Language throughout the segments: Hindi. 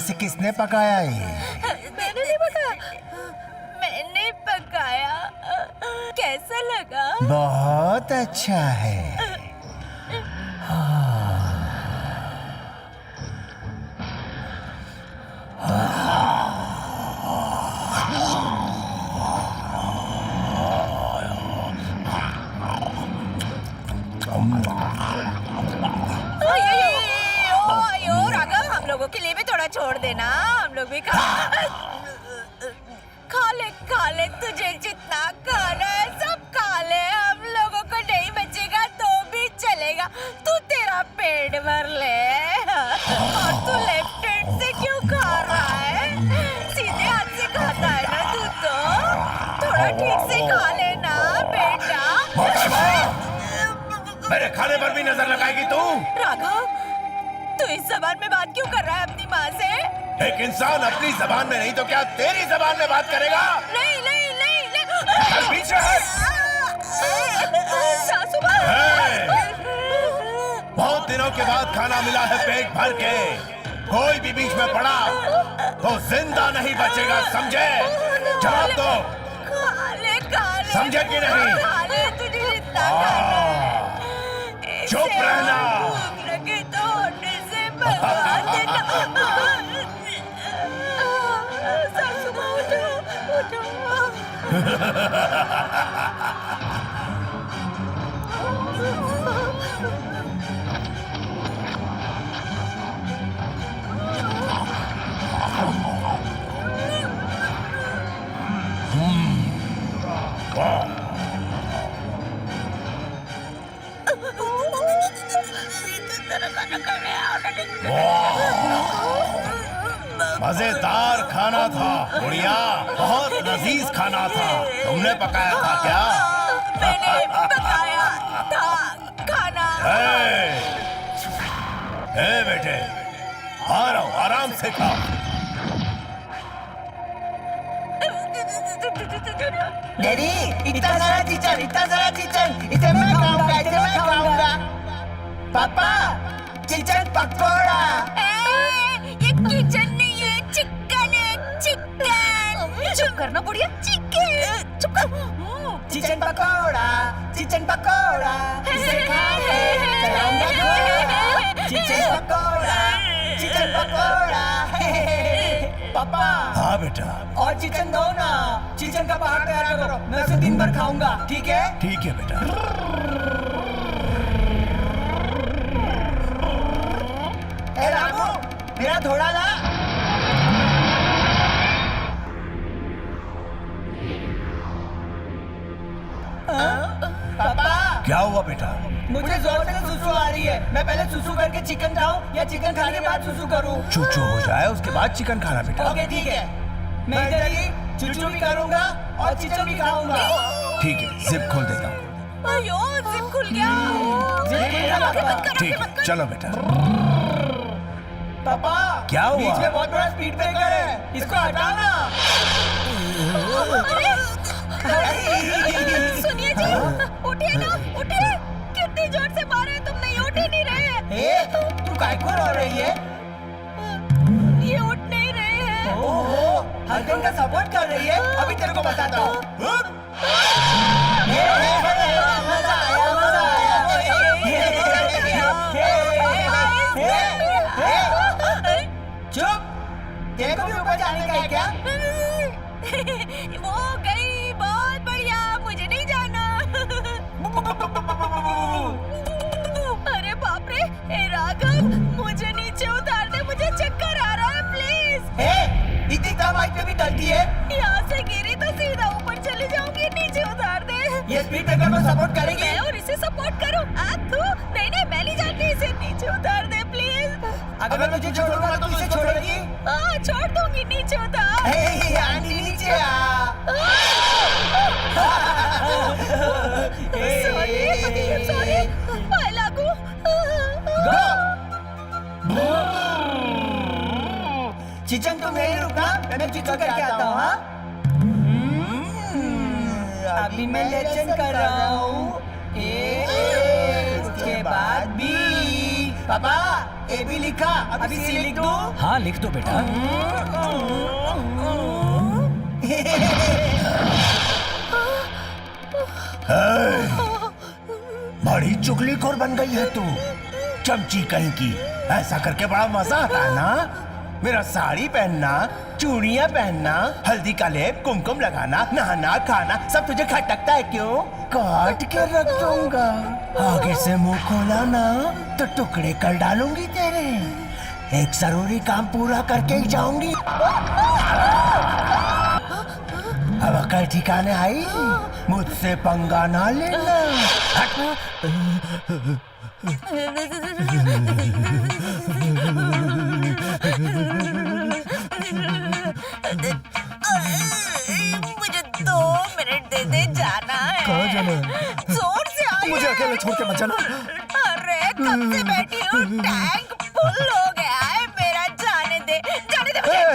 वैसे किसने पकाया ये? मैंने नहीं पकाया, मैंने पकाया। कैसा लगा? बहुत अच्छा है। राघव, हम लोगों के लिए भी थोड़ा छोड़ देना, हम लोग भी खा ले, तुझे जितना खाना है सब खा ले, हम लोगों को नहीं बचेगा तो भी चलेगा, तू तेरा पेट भर ले। और तू लेफ्ट हैंड से क्यों खा रहा है? सीधे हाथ से खाता है ना तू, तो थोड़ा ठीक से खा लेना बेटा। मेरे खाने पर भी नजर लगाएगी तू? राघव, तू इस जबान में बात क्यों कर रहा है अपनी माँ से? एक इंसान अपनी जबान में नहीं तो क्या तेरी जबान में बात करेगा? नहीं। पीछे है। सासू माँ। बहुत दिनों के बाद खाना मिला है पेट भर के, कोई भी बीच में पड़ा तो जिंदा नहीं बचेगा, समझे? जवाब दो। खा ले। समझे कि नहीं? खा ले, तुझे जितना खाना है। चुप रहना। भूख लगे तो होने से भगा देना। सासू माँ, उठो। मजेदार खाना था बुढ़िया, बहुत लजीज खाना था। तुमने पकाया था क्या? मैंने पकाया था खाना। हे बेटे, आ रहा हूँ, आराम से खाओ। डैडी, इतना सारा चिकन, इसे मैं खाऊंगा। पापा, चिकन पकोड़ा। ये किचन नहीं है, चिकन है, चिकन। चुप करना बुढ़िया, चिकन। चुप कर। चिकन पकोड़ा। इसे खाए, चलाऊंगा घोड़ा। चिकन पकोड़ा। पापा। हाँ बेटा। और चिकन दो ना, चिकन का पहाड़ तैयार करो, मैं उसे दिन भर खाऊंगा, ठीक है? ठीक है बेटा। ए रामू, मेरा थोड़ा ला। पापा, क्या हुआ बेटा? मुझे जोर से सुसु आ रही है, मैं पहले सुसु करके चिकन खाऊं या चिकन खाने के बाद सुसु करूं? चूचू हो जाए उसके बाद चिकन खाना बेटा। ओके ठीक है, मैं इधर ही चूचू भी करूंगा और चिकन भी खाऊंगा। ठीक है, जिप खोल देता हूँ। अयो, जिप खुल गया। ठीक है, चलो बेटा। पापा, क्या हुआ? बीच में बहुत बड़ा स्पीड ब्रेकर है, इसको हटाओ ना। सुनिए जी, उठिए ना, उठिए। कितनी जोर से मारे, तुम नहीं उठ ही नहीं रहे। तू काय को रो रही है? ये उठ नहीं रहे हैं। ओहो, हस्बैंड का सपोर्ट कर रही है, अभी तेरे को बताता हूँ। मजा आया। चुप, तेरे को भी ऊपर जाने का है क्या? वो गई, बहुत बढ़िया, मुझे नहीं जाना। अरे बाप रे, ए राघव, मुझे नीचे उतार दे, मुझे चक्कर आ रहा है, प्लीज। इतनी कम हाइट पे भी डरती है? यहाँ से गिरी तो सीधा ऊपर चली जाऊंगी, नीचे उतार दे। ये स्पीड ब्रेकर को सपोर्ट करेगी? मैं और इसे सपोर्ट करूँ? नहीं, मैं नहीं जानती, इसे नीचे उतार दे प्लीज। अगर मैं तुझे छोड़ूंगा तो इसे छोड़ेगी? हाँ, छोड़ दूंगी, नीचे उतार। आंटी नीचे आ। Sorry, I love you। Chicken तुम यहीं रुकना, मैं चिकन करके आता हूँ। हाँ, अभी मैं लेचन कर रहा हूँ। उसके बाद भी। पापा, ए भी लिखा, अभी सी लिख दो। हाँ लिख दो बेटा। बड़ी चुगलीखोर बन गई है तू, चमची कहीं की। ऐसा करके बड़ा मजा आता है ना। मेरा साड़ी पहनना, चूड़ियां पहनना, हल्दी का लेप, कुमकुम लगाना, नहाना खाना सब तुझे खटकता है क्यों? काट के रख दूंगा। आगे से मुंह खोला ना तो टुकड़े कर डालूंगी तेरे। एक जरूरी काम पूरा करके ही जाऊंगी। अब अकल ठिकाने आई, मुझसे पंगा ना लेना। मुझे 2 मिनट दे दे, जाना है। कहाँ जाना है? जोर से आ। मुझे अकेले छोड़ के मत जाना। अरे कब से बैठी हूँ, टैंक फुल हो गया है मेरा। जाने दे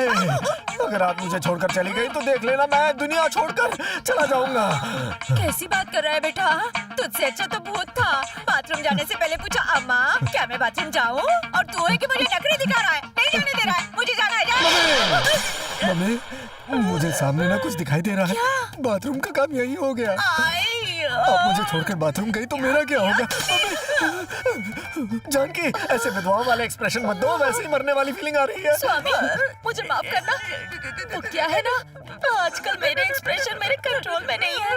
मुझे। अगर आप मुझे छोड़कर चली गई तो देख लेना, मैं दुनिया छोड़कर चला जाऊंगा। कैसी बात कर रहा है बेटा? तुझसे अच्छा तो भूत था। बाथरूम जाने से पहले पूछा, अम्मा क्या मैं बाथरूम जाऊं? और तू है कि मुझे नखरे दिखा रहा है, नहीं जाने दे रहा है। मुझे जाना है। मम्मी, मुझे सामने ना कुछ दिखाई दे रहा है। बाथरूम का काम यही हो गया। आप मुझे छोड़कर बाथरूम गई तो मेरा क्या होगा? जानकी, ऐसे विधवाओं वाले एक्सप्रेशन मत दो, वैसे ही मरने वाली फीलिंग आ रही है। स्वामी मुझे माफ करना। वो क्या है ना, आजकल मेरे एक्सप्रेशन मेरे कंट्रोल में नहीं है।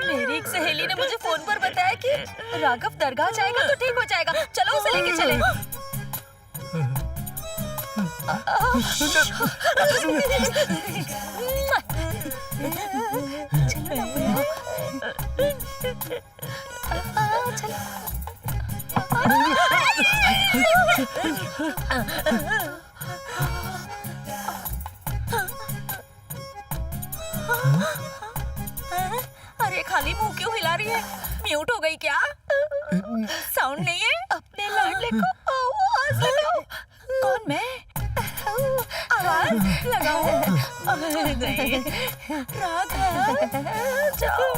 मेरी एक सहेली ने मुझे फोन पर बताया कि राघव दरगाह जाएगा तो ठीक हो जाएगा। चलो उसे लेके चले। अरे खाली मुंह क्यों हिला रही है? म्यूट हो गई क्या? साउंड नहीं है? अपने लाडले को आवाज लगाओ। कौन मैं? आवाज लगाओ। नहीं राघव जाओ।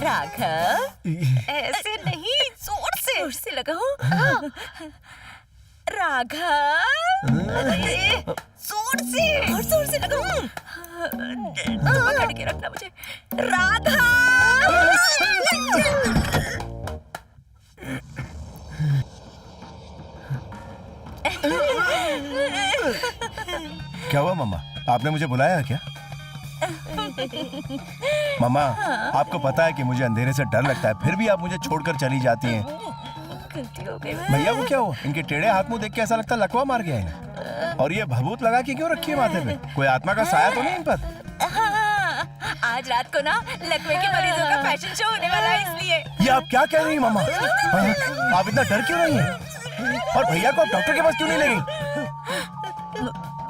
राघव ऐसे नहीं, जोर से लगाओ। राघव जोर से लगाओ। पकड़ के रखना मुझे। राघव क्या हुआ मम्मा, आपने मुझे बुलाया क्या? मम्मा, आपको पता है कि मुझे अंधेरे से डर लगता है, फिर भी आप मुझे छोड़कर चली जाती हैं। गलती हो गई। भैया को क्या हुआ? इनके टेढ़े हाथ मुंह देख के ऐसा लगता है लकवा मार गया इन्हें। और ये भभूत लगा के क्यों रखी है माथे पे? कोई आत्मा का साया तो नहीं इन पर? हाँ, आज रात को ना लकवे के मरीजों का फैशन शो होने वाला है, इसलिए। ये आप क्या कह रही हैं मम्मा? आप इतना डर क्यों रही हैं? और भैया को आप डॉक्टर के पास क्यों नहीं ले गई?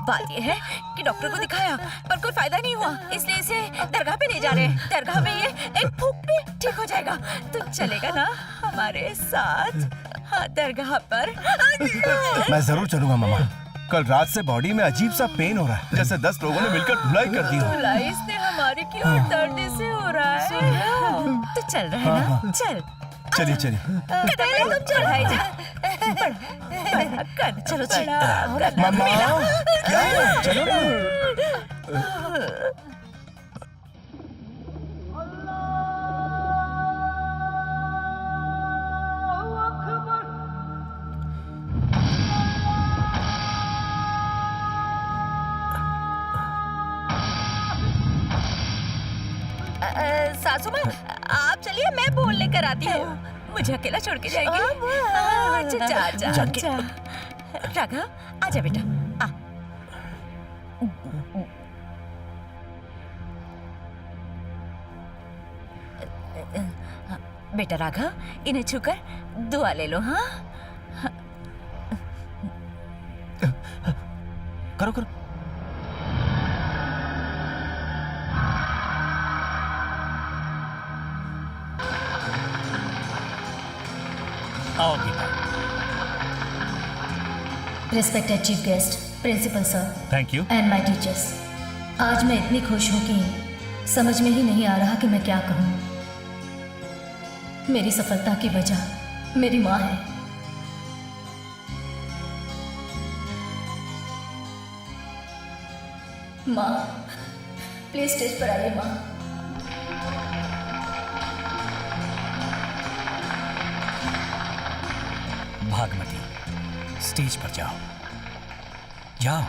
बात ये है कि डॉक्टर को दिखाया पर कोई फायदा नहीं हुआ, इसलिए इसे दरगाह पे ले जा रहे हैं। दरगाह में ये एक फूंक पे ठीक हो जाएगा। तो चलेगा ना हमारे साथ? हाँ, दरगाह पर। मैं जरूर चलूंगा मम्मा। कल रात से बॉडी में अजीब सा पेन हो रहा है, जैसे 10 लोगों ने मिलकर धुलाई कर दी हो। धुलाई इसने हमारी की और दर्द से हो रहा है। तो चल रहे हैं ना? चल चलिए चलिए। कदम पे तुम चढ़ाई जा। बढ़ा कर, चलो चलो। मम्मा क्या है? चलो ना। सासू माँ, आप चलिए, मैं बोल लेकर आती हूँ। मुझे अकेला छोड़ के जाएंगे? अच्छा, जा। राघव, आजा बेटा, आ। बेटा राघव, इन्हें छूकर दुआ ले लो। हाँ, करो करो। आओ बेटा। Respected Chief Guest, Principal Sir, thank you. and my teachers, आज मैं इतनी खुश हूँ कि समझ में ही नहीं आ रहा कि मैं क्या कहूँ। मेरी सफलता की वजह मेरी माँ है। माँ, प्लीज स्टेज पर आइए माँ। भागमती, स्टेज पर जाओ, जाओ।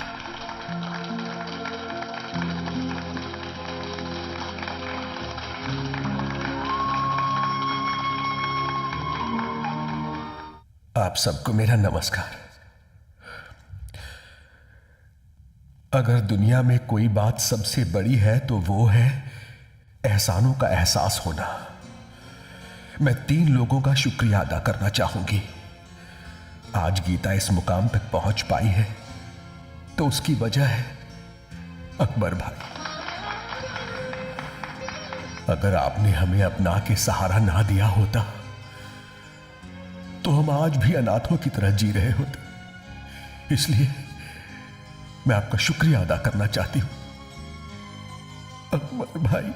आप सबको मेरा नमस्कार। अगर दुनिया में कोई बात सबसे बड़ी है तो वो है एहसानों का एहसास होना। मैं 3 लोगों का शुक्रिया अदा करना चाहूंगी। आज गीता इस मुकाम तक पहुंच पाई है तो उसकी वजह है अकबर भाई। अगर आपने हमें अपना के सहारा ना दिया होता तो हम आज भी अनाथों की तरह जी रहे होते। इसलिए मैं आपका शुक्रिया अदा करना चाहती हूं अकबर भाई।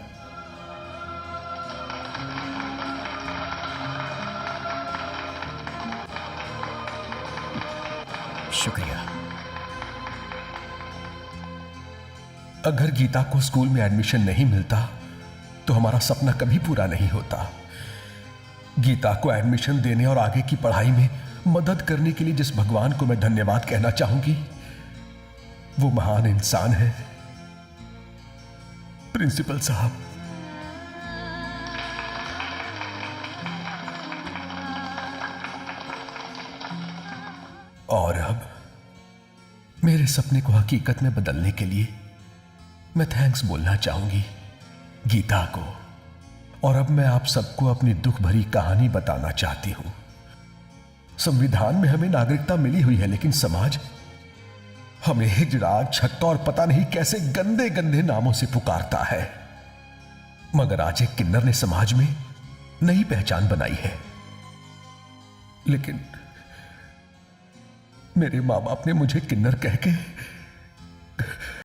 शुक्रिया। अगर गीता को स्कूल में एडमिशन नहीं मिलता तो हमारा सपना कभी पूरा नहीं होता। गीता को एडमिशन देने और आगे की पढ़ाई में मदद करने के लिए जिस भगवान को मैं धन्यवाद कहना चाहूंगी वो महान इंसान है प्रिंसिपल साहब। और अब मेरे सपने को हकीकत में बदलने के लिए मैं थैंक्स बोलना चाहूंगी गीता को। और अब मैं आप सबको अपनी दुख भरी कहानी बताना चाहती हूं। संविधान में हमें नागरिकता मिली हुई है लेकिन समाज हमें हिजड़ा, छक्का और पता नहीं कैसे गंदे गंदे नामों से पुकारता है। मगर आज एक किन्नर ने समाज में नई पहचान बनाई है। लेकिन मेरे मां बाप ने मुझे किन्नर कह के